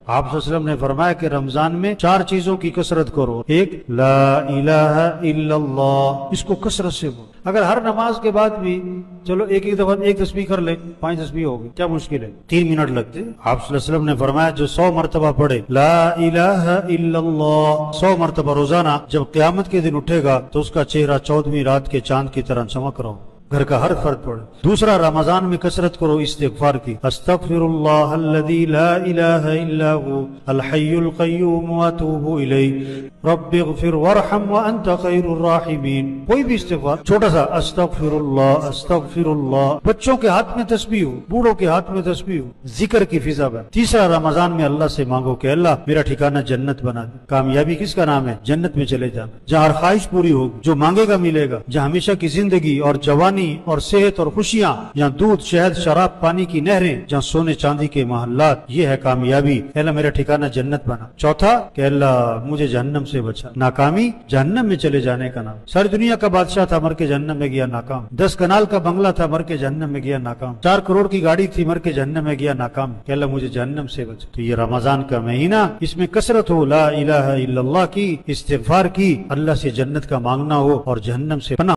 آپ صلی اللہ علیہ وسلم نے فرمایا کہ رمضان میں 4 چیزوں کی کثرت کرو. ایک لا الہ الا اللہ، اس کو کثرت سے بولو. اگر ہر نماز کے بعد بھی چلو ایک دفعہ ایک تسبیح کر لیں، 5 تسبیح ہو گئی، کیا مشکل ہے؟ 3 منٹ لگتے. آپ صلی اللہ علیہ وسلم نے فرمایا جو 100 مرتبہ پڑھے لا الہ الا اللہ 100 مرتبہ روزانہ، جب قیامت کے دن اٹھے گا تو اس کا چہرہ 14ویں رات کے چاند کی طرح چمک رہا ہو. گھر کا ہر فرد پڑھے. دوسرا، رمضان میں کثرت کرو استغفار کی. استغفر اللہ الذی لا الہ الا هو الحی القیوم واتوب الیہ رب اغفر وارحم وانت خیر الراحمین. کوئی بھی استغفار چھوٹا سا، استغفر اللہ استغفر اللہ. بچوں کے ہاتھ میں تسبیح ہو، بوڑھوں کے ہاتھ میں تسبیح ہو، ذکر کی فضا بن. تیسرا، رمضان میں اللہ سے مانگو کہ اللہ میرا ٹھکانہ جنت بنا دے. کامیابی کس کا نام ہے؟ جنت میں چلے جانا، جہاں ہر خواہش پوری ہوگی، جو مانگے گا ملے گا، جہاں ہمیشہ کی زندگی اور جوانی اور صحت اور خوشیاں، جہاں دودھ شہد شراب پانی کی نہریں، جہاں سونے چاندی کے محلات. یہ ہے کامیابی. اے اللہ میرا ٹھکانہ جنت بنا. چوتھا کہ اللہ مجھے جہنم سے بچا. ناکامی جہنم میں چلے جانے کا نام. ساری دنیا کا بادشاہ تھا، مر کے جہنم میں گیا ناکام. 10 کنال کا بنگلہ تھا، مر کے جہنم میں گیا ناکام. 4 کروڑ کی گاڑی تھی، مر کے جہنم میں گیا ناکام. کہ اللہ مجھے جہنم سے بچا. تو یہ رمضان کا مہینہ، اس میں کثرت ہو لا الہ الا اللہ کی، استغفار کی، اللہ سے جنت کا مانگنا ہو اور جہنم سے پناہ